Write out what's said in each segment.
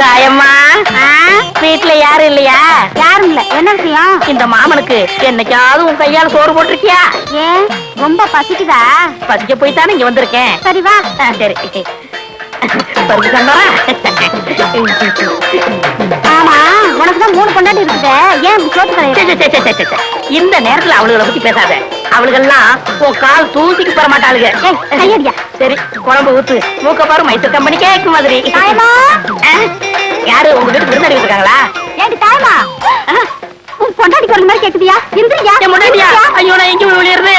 தாயம்மா, வீட்டுல யாரும் இல்லையா? யாரும் இல்ல. என்ன விஷயம்? இந்த மாமனுக்கு என்னைக்காவது உன் கையால சோறு போட்டிருக்கியா? ஏன் ரொம்ப பசிக்குதா? பசிக்க போய் தானே இங்க வந்திருக்கேன். சரி வா. சரி பருப்பு சம்பரா. ஆமா, உனக்குதான் 3 பொண்டாட்டி இருக்குது. ஏன் சோத்து கிடையாது? இந்த நேரத்துல அவளுகளை பத்தி பேசாத. அவளுகெல்லாம் உன் கால் தூசிக்கு பெற மாட்டாளுங்க. கையடியா. சரி, குழம்பு ஊத்து. மூக்க பாரு, மைசூர் கம்பெனி கேக்கு மாதிரி. யாரு உங்க வீட்டுக்கு விருந்தாடி இருக்காங்களா? ஏண்டி தாயமா, உன் பொண்டாட்டி குரல் மாதிரி கேக்குதியா? இந்திரியா முன்னாடியா? ஐயோ, நான் எங்க வெளியேறது?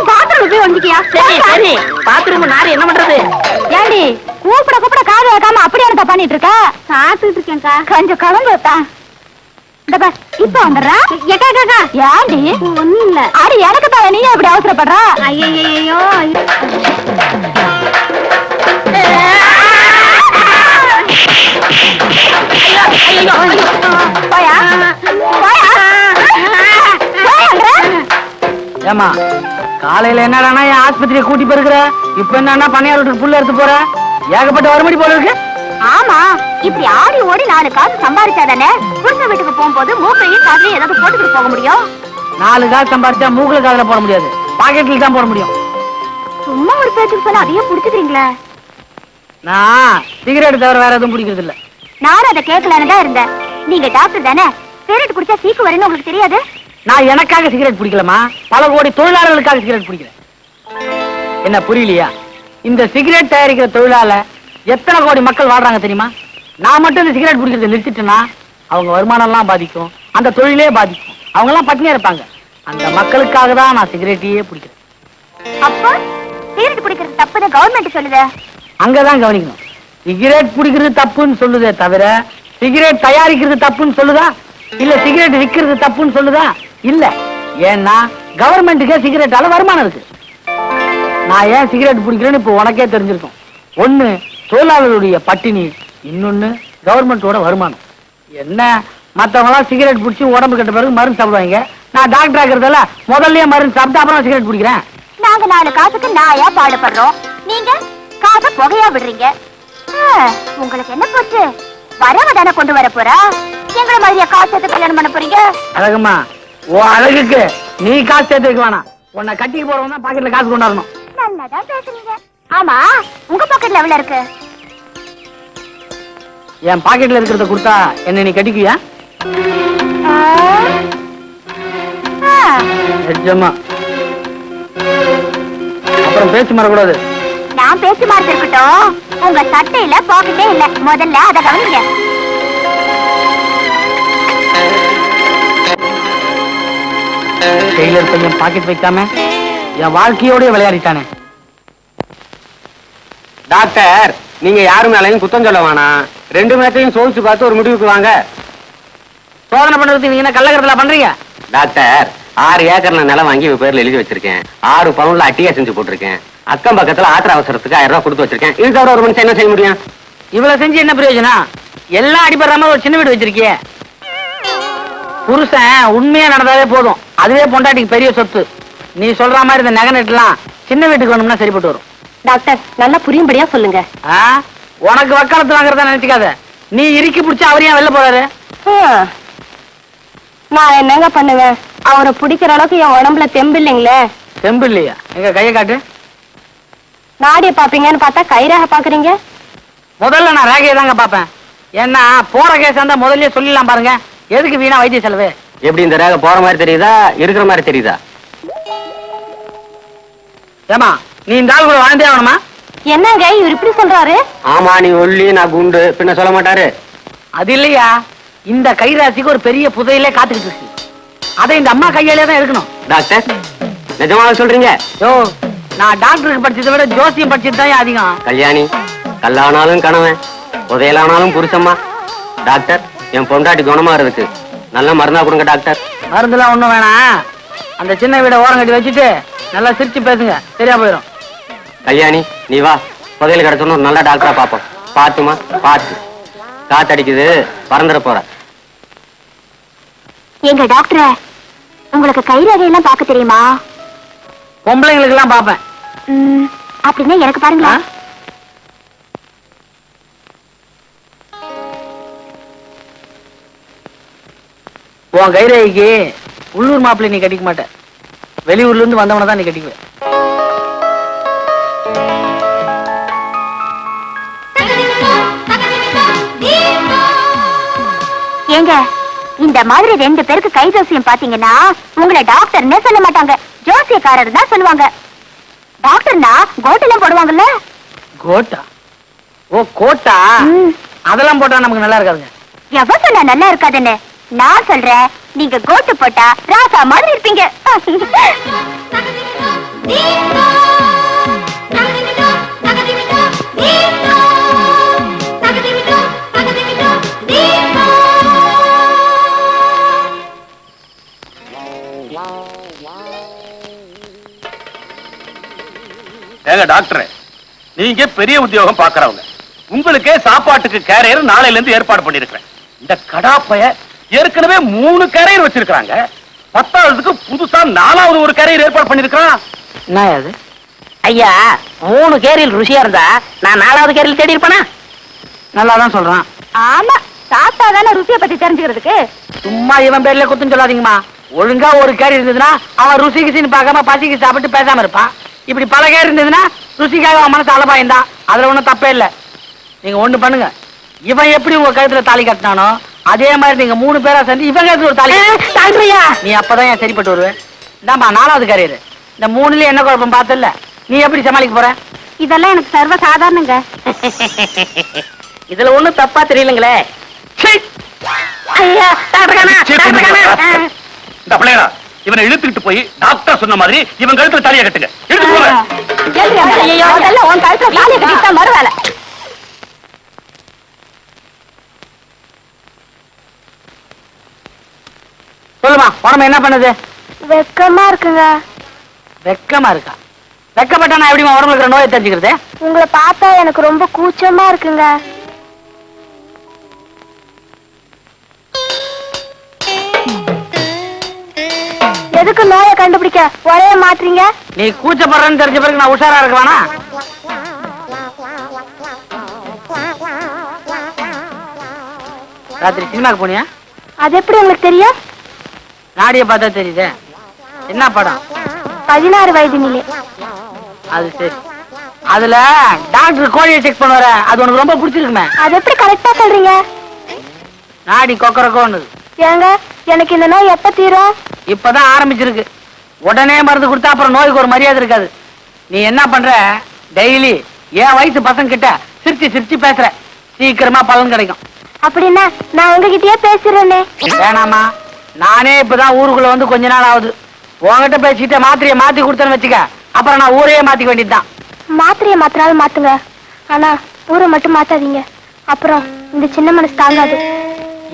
பாத்ரூம் போய் வந்துக்கியா? சரி சரி, பாத்ரூம் நாரு என்ன பண்றது? ஏண்டி கூப்பிட கூப்பிட காது வைக்காம அப்படியே என்ன பண்ணிட்டு இருக்க? சாப்பிட்டு இருக்கேன்க்கா. கொஞ்சம் கலந்து வைப்பா. இந்த பார், இப்ப வந்துடுறா. ஏக்கா காக்கா. ஏண்டி? ஒண்ணும் இல்ல. அடி எனக்கு தான், நீ எப்படி அவசரப்படுறா? ஐயோ ஏமா, காலையில என்னடானா என் ஆஸ்பத்திரியை கூட்டி போயிருக்கிற, இப்ப என்னன்னா பணியார் வீட்டுக்கு புள்ள எடுத்து போற, ஏகப்பட்ட வருமடி போல இருக்கு. ஆமா, இப்படி ஆடி ஓடி 4 காசு சம்பாதிச்சாதானே புருஷன் வீட்டுக்கு போகும்போது மூக்கையும் காதுலயும் ஏதாவது போட்டுக்கிட்டு போக முடியும். 4 காசு சம்பாதிச்சா மூக்குல காதுல போட முடியாது, பாக்கெட்ல தான் போட முடியும். சும்மா ஒரு பேச்சுக்கு சொன்னா அதையும் புடிச்சுக்கிறீங்களே. நான் சிகரெட் தவிர வேற எதுவும் பிடிக்கிறது இல்ல. நானும் அதை கேட்கலான்னு தான் இருந்தேன். நீங்க டாக்டர் தானே, சிகரெட் குடிச்சா சீக்கு வரும்னு உங்களுக்கு தெரியாது? நான் எனக்காக சிகரெட் பிடிக்கலமா, பல கோடி தொழிலாளர்களுக்காக சிகரெட் பிடிக்கிறேன். என்ன புரியலையா? இந்த சிகரெட் தயாரிக்கிற தொழிலால எத்தனை கோடி மக்கள் வாழ்றாங்க தெரியுமா? நான் மட்டும் இந்த சிகரெட் பிடிக்கிறத நிறுத்திட்டேன்னா அவங்க வருமானம் எல்லாம் பாதிக்கும், அந்த தொழிலே பாதிக்கும், அவங்க எல்லாம் பட்டினியா இருப்பாங்க. அந்த மக்களுக்காக தான் நான் சிகரெட்டையே பிடிக்கிறேன். அப்ப சிகரெட் குடிக்கிறது தப்புன்னு கவர்மெண்ட் சொல்லுது. அங்கதான் கவனிக்கணும். சிகரெட் பிடிக்கிறது தப்புன்னு சொல்லுதே தவிர சிகரெட் தயாரிக்கிறது தப்புன்னு சொல்லுதா? இல்ல சிகரெட் விற்கிறது தப்புன்னு சொல்லுதா? இல்ல. ஏன்னா கவர்மெண்ட்டுக்கே சிகரெட்டால வருமானம் இருக்கு. நான் ஏன் சிகரெட் பிடிக்கிறேன்னு இப்ப உனக்கே தெரிஞ்சிருக்கும். ஒண்ணு தொழிலாளர்களுடைய பட்டினி, இன்னொன்னு கவர்மெண்டோட வருமானம். என்ன மத்தவங்க எல்லாம் சிகரெட் பிடிச்சி உடம்பு கட்ட பிறகு மருந்து சாப்பிடுவாங்க. நான் டாக்டர் ஆகிறதால முதல்லயே மருந்து சாப்பிட்டு அப்புறம் சிகரெட் பிடிக்கிறேன். நாங்க 4 காசுக்கு நாயா பாடுபடுறோம், நீங்க காசை புகையா விடுறீங்க. உங்களுக்கு என்ன போச்சு? வரவதான கொண்டு வர போறா? எங்களை மாதிரியா காசு சேர்த்து கல்யாணம் பண்ண போறீங்க? அழகுமா, ஓ அழகுக்கு நீ காசு சேர்த்து வைக்க வேணாம். உன்னை கட்டிக்கு போறவங்க தான் பாக்கெட்ல காசு கொண்டாடணும். நல்லதா பேசுறீங்க. ஆமா, உங்க பாக்கெட்ல எவ்வளவு இருக்கு? என் பாக்கெட்ல இருக்கிறத கொடுத்தா என்ன நீ கட்டிக்குவியா? நிஜமா. அப்புறம் பேச்சு மாறக்கூடாது. நான் பேச்சு மாறது இருக்கட்டும், உங்க சட்டையில பாக்கெட்டே இல்ல. முதல்ல அதை கவனிங்க. டெய்லர் பையன் பாக்கெட் வைக்காம என் வாழ்க்கையோட விளையாடிட்டானே. டாக்டர், நீங்க யாரு மேலையும் குத்தம் சொல்ல வேணாம். 2 மேட்டையும் சோதிச்சு பார்த்து ஒரு முடிவுக்கு வாங்க. சோதனை பண்றதுக்கு நீங்க என்ன கள்ளக்கடத்தலா பண்றீங்க? டாக்டர், 6 ஏக்கர்ல நிலம் வாங்கி இவ பேர்ல எழுதி வச்சிருக்கேன். 6 பவுன்ல அட்டியா செஞ்சு போட்டிருக்கேன். அக்கம் பக்கத்துல ஆத்திர அவசரத்துக்கு 1000 ரூபாய் கொடுத்து வச்சிருக்கேன். இது தவிர ஒரு மனுஷன் என்ன செய்ய முடியும்? இவ்வளவு செஞ்சு என்ன பிரயோஜனம்? எல்லாம் அடிபடுற மாதிரி ஒரு சின்ன வீடு வச்சிருக்கிய. புருஷன் உண்மையா நடந்தாவே போதும், அதுவே பொண்டாட்டிக்கு பெரிய சொத்து. நீ சொல்ற மாதிரி இந்த நகை நெட்டுலாம் சின்ன வீட்டுக்கு வேணும்னா சரிப்பட்டு வரும். டாக்டர், நல்லா புரியும்படியா சொல்லுங்க. உனக்கு வக்காலத்து வாங்குறதா நினைச்சுக்காத. நீ இறுக்கி பிடிச்சா அவர் ஏன் வெளில போறாரு? நான் என்னங்க பண்ணுவேன்? அவரை பிடிக்கிற அளவுக்கு என் உடம்புல தெம்பு இல்லைங்களே. தெம்பு இல்லையா? எங்க கையை காட்டு. நாடிய பாப்பீங்கன்னு பார்த்தா கைரேகை பாக்குறீங்க. முதல்ல நான் ரேகையை தாங்க பாப்பேன். ஏன்னா போற கேஸ் இருந்தா முதல்ல சொல்லிடலாம் பாருங்க. எதுக்கு வீணா வைத்திய செலவு? எப்படி இந்த ரேகை போற மாதிரி தெரியுதா, இருக்கிற மாதிரி தெரியுதா? ஏமா, நீ இந்த ஆள் கூட வாழ்ந்தே ஆகணுமா? என்னங்க இவர் இப்படி சொல்றாரு? ஆமா, நீ ஒல்லி, நான் குண்டு, பின்ன சொல்ல மாட்டாரு. அது இல்லையா, இந்த கைராசிக்கு ஒரு பெரிய புதையிலே காத்துக்கிட்டு இருக்கு. அதை இந்த அம்மா கையாலே தான் எடுக்கணும். டாக்டர், நிஜமாக சொல்றீங்க? யோ, நான் டாக்டருக்கு படிச்சதை விட ஜோசியம் படிச்சது தான் அதிகம். கல்யாணி, கல்லானாலும் கணவன், புதையலானாலும் புருஷம்மா. டாக்டர், என் பொண்டாட்டி குணமாறதுக்கு நல்ல மருந்தா கொடுங்க டாக்டர். மருந்துலாம் ஒண்ணும் வேணாம். அந்த சின்ன வீட ஓரம் கட்டி வச்சுட்டு நல்லா சிரிச்சு பேசுங்க, சரியா போயிடும். கல்யாணி, நீ வா, புதையல் கிடைச்சோன்னு ஒரு நல்ல டாக்டரா பாப்போம். பாத்துமா, பாத்து. காத்தடிக்குது, பறந்துட போற. எங்க டாக்டர், உங்களுக்கு கைரேகையெல்லாம் பார்க்க தெரியுமா? பொம்பளைங்களுக்கு எல்லாம் பாப்பேன். அப்படின்னா எனக்கு பாருங்களா. உன் கைரேகைக்கு உள்ளூர் மாப்பிள்ளை நீ கட்டிக்க மாட்ட, வெளியூர்ல இருந்து வந்தவன தான் நீ கட்டிக்குவ. ஏங்க, இந்த மாதிரி 2 பேருக்கு கை ஜோசியம் பாத்தீங்கன்னா உங்களை டாக்டர்னே சொல்ல மாட்டாங்க, ஜோசியக்காரர் தான் சொல்லுவாங்க. டாக்டர்னா கோட்டெல்லாம் போடுவாங்கல்ல. கோட்டா? ஓ கோட்டா. அதெல்லாம் போட்டா நமக்கு நல்லா இருக்காதுங்க. எவ சொன்னா நல்லா இருக்காதுன்னு? நான் சொல்றேன், நீங்க கோட்டு போட்டா ராசா மாதிரி இருப்பீங்க. ஏங்க டாக்டர், நீங்க பெரிய உத்தியோகம் பாக்குறவங்க, உங்களுக்கே சாப்பாட்டுக்கு கேரியர் நாளையில இருந்து ஏற்பாடு பண்ணிருக்கிறேன். இந்த கடாப்பைய ஏற்கனவே 3 கேரியர் வச்சிருக்காங்க, 10ஆவதுக்கு புதுசா 4வது ஒரு கேரியர் ஏற்பாடு பண்ணிருக்கான். என்ன அது? ஐயா, 3 கேரியில் ருசியா இருந்தா நான் 4வது கேரியில் தேடி இருப்பேனா? நல்லாதான் சொல்றான். ஆமா, சாப்பிட்டா தானே ருசியை பத்தி தெரிஞ்சுக்கிறதுக்கு. சும்மா இவன் பேர்ல குத்துன்னு சொல்லாதீங்கம்மா. ஒழுங்கா ஒரு கேரி இருந்ததுன்னா அவன் ருசி கிசின்னு பார்க்காம பசிக்கு சாப்பிட்டு பேசாம இருப்பான். இப்படி பல கேரி இருந்ததுன்னா ருசிக்காக அவன் மனசு அலபாயந்தா, அதுல ஒண்ணும் தப்பே இல்லை. நீங்க ஒண்ணு பண்ணுங்க, இவன் எப்படி உங்க கழுத்துல தாலி கட்டினானோ அதே மாதிரி நீங்க 3 பேரா சேர்ந்து இவன் கழுத்துல ஒரு தாலி. நீ அப்பதான் என் சரிப்பட்டு வருவேன். இந்தாம்பா 4வது கேரியர். இந்த 3ல என்ன குழப்பம் பார்த்தல, நீ எப்படி சமாளிக்க போற? இதெல்லாம் எனக்கு சர்வ சாதாரணங்க. இதுல ஒண்ணும் தப்பா தெரியலங்களே. ஐயா, இந்த பிள்ளையா, இவனை இழுத்துக்கிட்டு போய் டாக்டர் சொன்ன மாதிரி இவன் கழுத்துல தலையை கட்டுங்க. இழுத்து போங்க. அதெல்லாம் உன் கழுத்துல தாலியை கட்டிட்டா மறுவேலை. சொல்லுமா, உடம்பு என்ன பண்ணுது? வெக்கமா இருக்குங்க. வெக்கமா இருக்கா? வெக்கப்பட்டா நான் எப்படிமா உடம்புல இருக்கிற நோயை தெரிஞ்சுக்கிறது? உங்களை பார்த்தா எனக்கு ரொம்ப கூச்சமா இருக்குங்க. எதுக்கு நோயை கண்டுபிடிக்க ஒரே மாத்துறீங்க? நீ கூச்சப்படுறன்னு தெரிஞ்ச பிறகு நான் உஷாரா இருக்க வேணா? ராத்திரி சினிமாக்கு போனியா? அது எப்படி உங்களுக்கு தெரியும்? நாடிய பார்த்தா தெரியுதே. என்ன படம்? 16 வயது நிலை. அது சரி. அதுல டாக்டர் கோழியை செக் பண்ணுவார, அது உனக்கு ரொம்ப பிடிச்சிருக்குமே. அது எப்படி கரெக்டா சொல்றீங்க? நாடி கொக்கரக்கோன்னு. ஏங்க, எனக்கு இந்த நோய் எப்ப தீரும்? இப்பதான் ஆரம்பிச்சிருக்கு. உடனே மருந்து கொடுத்தா அப்புறம் நோய்க்கு ஒரு மரியாதை இருக்காது. நீ என்ன பண்ற, டெய்லி என் வயசு பசங்க கிட்ட சிரிச்சு சிரிச்சு பேசுற, சீக்கிரமா பலன் கிடைக்கும். அப்படின்னா நான் உங்ககிட்டயே பேசுறேனே. வேணாமா, நானே இப்பதான் ஊருக்குள்ள வந்து கொஞ்ச நாள் ஆகுது. உங்ககிட்ட பேசிட்டு மாத்திரையை மாத்தி கொடுத்தேன்னு வச்சுக்க, அப்புறம் நான் ஊரையே மாத்திக்க வேண்டியதுதான். மாத்திரையை மாத்தினாலும் மாத்துங்க, ஆனா ஊரை மட்டும் மாத்தாதீங்க, அப்புறம் இந்த சின்ன மனசு தாங்காது.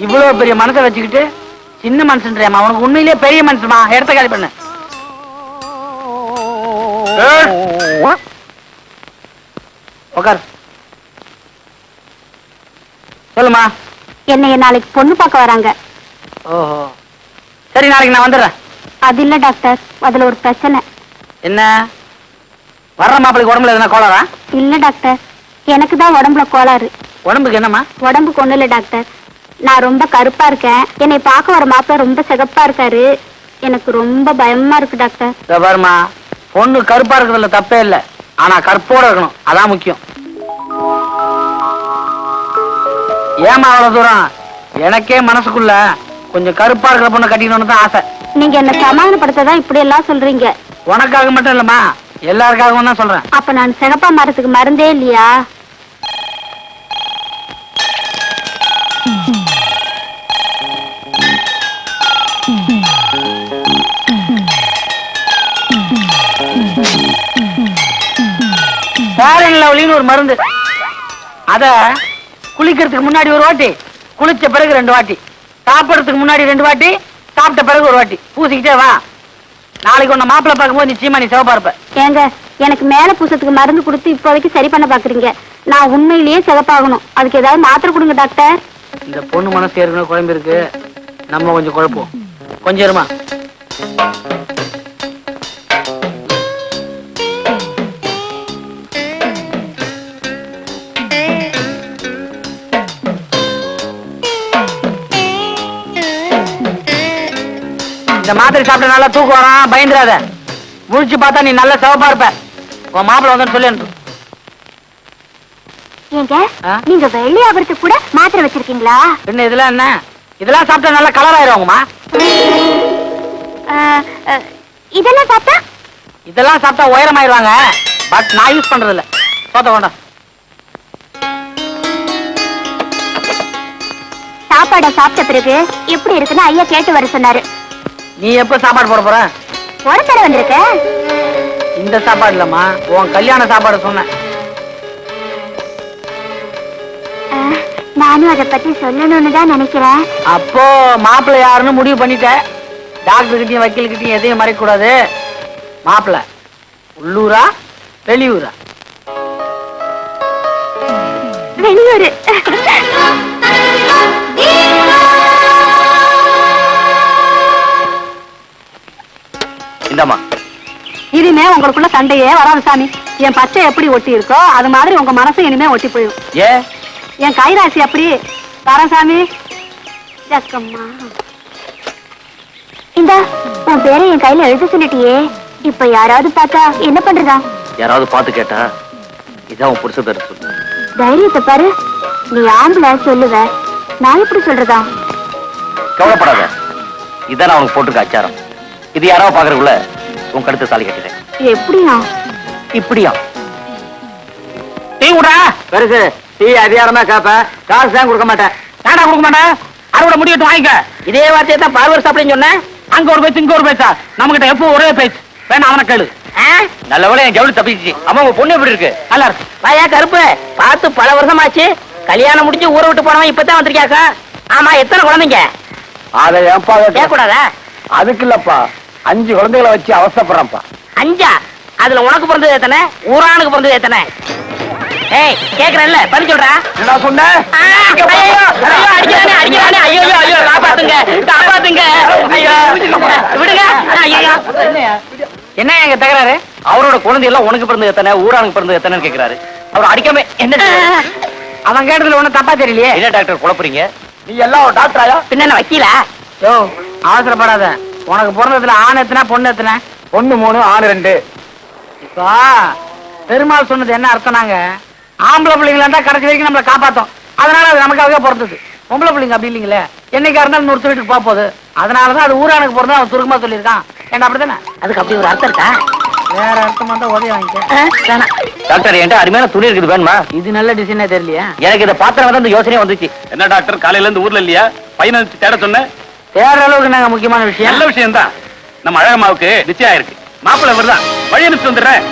இவ்வளவு பெரிய மனசை வச்சுக்கிட்டு சின்ன மனுஷன்றியாமா? உனக்கு உண்மையிலேயே பெரிய மனுஷமா? இடத்த காலி பண்ணு. உட்கார். சொல்லுமா. என்னைய நாளைக்கு பொண்ணு பார்க்க வராங்க. ஓஹோ, சரி, நாளைக்கு நான் வந்துடுறேன். அது இல்ல டாக்டர், அதுல ஒரு பிரச்சனை. என்ன? வர்ற மாப்பிளைக்கு உடம்புல எதுனா கோளாரா? இல்ல டாக்டர், எனக்கு தான் உடம்புல கோளாறு. உடம்புக்கு என்னம்மா? உடம்புக்கு ஒண்ணு இல்ல டாக்டர், நான் ரொம்ப கருப்பா இருக்கேன். என்னை பார்க்க வர மாப்பிள்ள ரொம்ப சிகப்பா இருக்காரு. எனக்கு ரொம்ப பயமா இருக்கு டாக்டர். பாருமா, பொண்ணு கருப்பா இருக்கிறதுல தப்பே இல்லை, ஆனா கற்போட இருக்கணும், அதான் முக்கியம். ஏமா அவ்வளவு தூரம்? எனக்கே மனசுக்குள்ள கொஞ்சம் கருப்பா இருக்கிற பொண்ணை கட்டிக்கணும்னு தான் ஆசை. நீங்க என்ன சமாதானப்படுத்ததான் இப்படி எல்லாம் சொல்றீங்க. உனக்காக மட்டும் இல்லம்மா, எல்லாருக்காகவும் தான் சொல்றேன். அப்ப நான் சிகப்பா மரத்துக்கு மருந்தே இல்லையா? லவ்லின்னு ஒரு மருந்து, அத குளிக்கிறதுக்கு முன்னாடி ஒரு வாட்டி, குளிச்ச பிறகு 2 வாட்டி, சாப்பிடறதுக்கு முன்னாடி 2 வாட்டி, சாப்பிட்ட பிறகு ஒரு வாட்டி பூசிக்கிட்டே வா. நாளைக்கு உன்னை மாப்பிள்ளை பார்க்கும்போது நிச்சயமா நீ சிவப்பா இருப்ப. ஏங்க, எனக்கு மேல பூசத்துக்கு மருந்து கொடுத்து இப்போதைக்கு சரி பண்ண பாக்குறீங்க. நான் உண்மையிலேயே சிவப்பாகணும், அதுக்கு ஏதாவது மாத்திரை கொடுங்க டாக்டர். இந்த பொண்ணு மனசு ஏற்கனவே குழம்பு இருக்கு, நம்ம கொஞ்சம் குழப்போம். கொஞ்சம் இருமா. இந்த மாத்திரை சாப்பிட்ட நல்லா தூக்கம் வரான், பயந்துடாத. முழிச்சு பார்த்தா நீ நல்ல சிவப்பா இருப்ப. உன் மாப்பிள்ள வந்து சொல்லி அனுப்பு. ஏங்க ஆ? நீங்க வெள்ளி ஆபரத்துக்கு கூட மாத்திரை வச்சிருக்கீங்களா? என்ன இதெல்லாம் என்ன? இதெல்லாம் சாப்பிட்டா நல்லா கலர் ஆயிருவாங்கம்மா. இதெல்லாம் சாப்பிட்டா? இதெல்லாம் சாப்பிட்டா உயரமாயிருவாங்க. பட் நான் யூஸ் பண்றது இல்ல. சோத்த வேண்டாம். சாப்பாடை சாப்பிட்ட பிறகு எப்படி இருக்குன்னு ஐயா கேட்டு வர சொன்னாரு. நீ எப்ப சாப்பாடு போட போற? ஒரு தடவை வந்திருக்க. இந்த சாப்பாடு இல்லம்மா, உன் கல்யாண சாப்பாடு சொன்னேன். நானும் அதை பத்தி சொல்லணும்னு தான் நினைக்கிறேன். அப்போ மாப்பிள்ளை யாருன்னு முடிவு பண்ணிட்ட. டாக்டர் கிட்டயும் வக்கீல் கிட்டயும் எதையும் மறைக்க கூடாது. மாப்பிள்ளை உள்ளூரா வெளியூரா? வெளியூரு. இந்தாமா. இனிமே உங்களுக்குள்ள சண்டையே வராது சாமி. என் பச்சை எப்படி ஒட்டி இருக்கோ அது மாதிரி உங்க மனசு இனிமே ஒட்டி போயிடும். ஏ என் கைராசி அப்படி. வரேன் சாமி. ஜக்கம்மா. இந்த உன் பேரை என் கையில எழுத சொல்லிட்டியே, இப்ப யாராவது பார்த்தா என்ன பண்றதா? யாராவது பார்த்து கேட்டா இதான் உன் புருஷ பேர் சொல்லு. தைரியத்தை பாரு. நீ ஆம்பளை சொல்லுவ, நான் எப்படி சொல்றதா? கவலைப்படாத, இதான் நான் உனக்கு போட்டுருக்க அச்சாரம். இது யாராவது பாக்குறதுக்குள்ள உன் கழுத்து தாலி கட்டிட்டேன். எப்படியா? இப்படியா? டீ விடுறா. பெருசு டீ அதிகாரமா கேப்ப, காசு தான் கொடுக்க மாட்டேன். நாடா கொடுக்க மாட்டேன். அறுவடை முடிவிட்டு வாங்கிக்க. இதே வார்த்தையை தான் பார்வர் சாப்பிடுன்னு சொன்னேன். அங்க ஒரு பேச்சு இங்க ஒரு பேச்சா? நம்ம கிட்ட எப்போ ஒரே பேச்சு. வேணா அவனை கேளு. நல்லவேளை என் ஜவுளி தப்பிச்சு. அம்மா உங்க பொண்ணு எப்படி இருக்கு? நல்லா இருக்கு. வாயா கருப்பு, பார்த்து பல வருஷமாச்சு. கல்யாணம் முடிஞ்சு ஊரை விட்டு போனவன் இப்பதான் வந்திருக்கியாக்கா. ஆமா, எத்தனை குழந்தைங்க? அதை ஏன்பா கேட்கக்கூடாதா? அதுக்கு இல்லப்பா, 5 குழந்தைகளை வச்சு அவசப்படுறேன்ப்பா. 5? அதுல உனக்கு பிறந்தது எத்தனை? ஊரானுக்கு பிறந்தது எத்தனை? ஏய் கேக்குறேன்ல, பதில் சொல்றா. என்ன சொன்ன? ஐயோ, அடிக்கிறானே அடிக்கிறானே. ஐயோ ஐயோ, காப்பாத்துங்க காப்பாத்துங்க. ஐயோ விடுங்க. ஐயோ என்ன எங்க தகராறு? அவரோட குழந்தை எல்லாம் உனக்கு பிறந்தது எத்தனை, ஊரானுக்கு பிறந்தது எத்தனைன்னு கேக்குறாரு. அவர் அடிக்காம என்ன அவன் கேட்டதுல ஒண்ணும் தப்பா தெரியலையே. என்ன டாக்டர் குழப்பறீங்க? நீ எல்லாம் ஒரு டாக்டராயா? பின்ன என்ன வக்கீலா? யோ அவசரப்படாத. உனக்கு பிறந்ததுல ஆண் எத்தனை பொண்ணு எத்தனை? பொண்ணு 3, ஆண் 2. இப்போ பெருமாள் சொன்னது என்ன அர்த்தம்னாங்க, ஆம்பளை பிள்ளைங்களா இருந்தா கடைசி வரைக்கும் நம்மளை காப்பாத்தோம். அதனால அது நமக்காக பிறந்தது. பொம்பளை பிள்ளைங்க அப்படி இல்லைங்களே, என்னைக்கா இருந்தாலும் இன்னொரு வீட்டுக்கு போக போகுது. அதனாலதான் அது ஊரானுக்கு பிறந்தா அவன் சுருக்கமா சொல்லியிருக்கான். ஏன்னா அப்படித்தானே? அதுக்கு அப்படி ஒரு அர்த்தம் இருக்கா? வேற அர்த்தமா தான் உதவி வாங்கிக்க. வேணாம். டாக்டர் என்கிட்ட அருமையான துணி இருக்குது, வேணுமா? இது நல்ல டிசைனே தெரியலையா? எனக்கு இதை பாத்திரம் தான் இந்த யோசனையே வந்துச்சு. என்ன டாக்டர் காலையில இருந்து ஊர்ல இல்லையா? பையனை தேட சொன்ன. தேடுற அளவுக்கு நாங்க முக்கியமான விஷயம். நல்ல விஷயம் தான். நம்ம அழகம்மாவுக்கு நிச்சயம் இருக்கு. மாப்பிள்ளை வருதான், வழி அனுப்பிச்சு வந்துடுறேன்.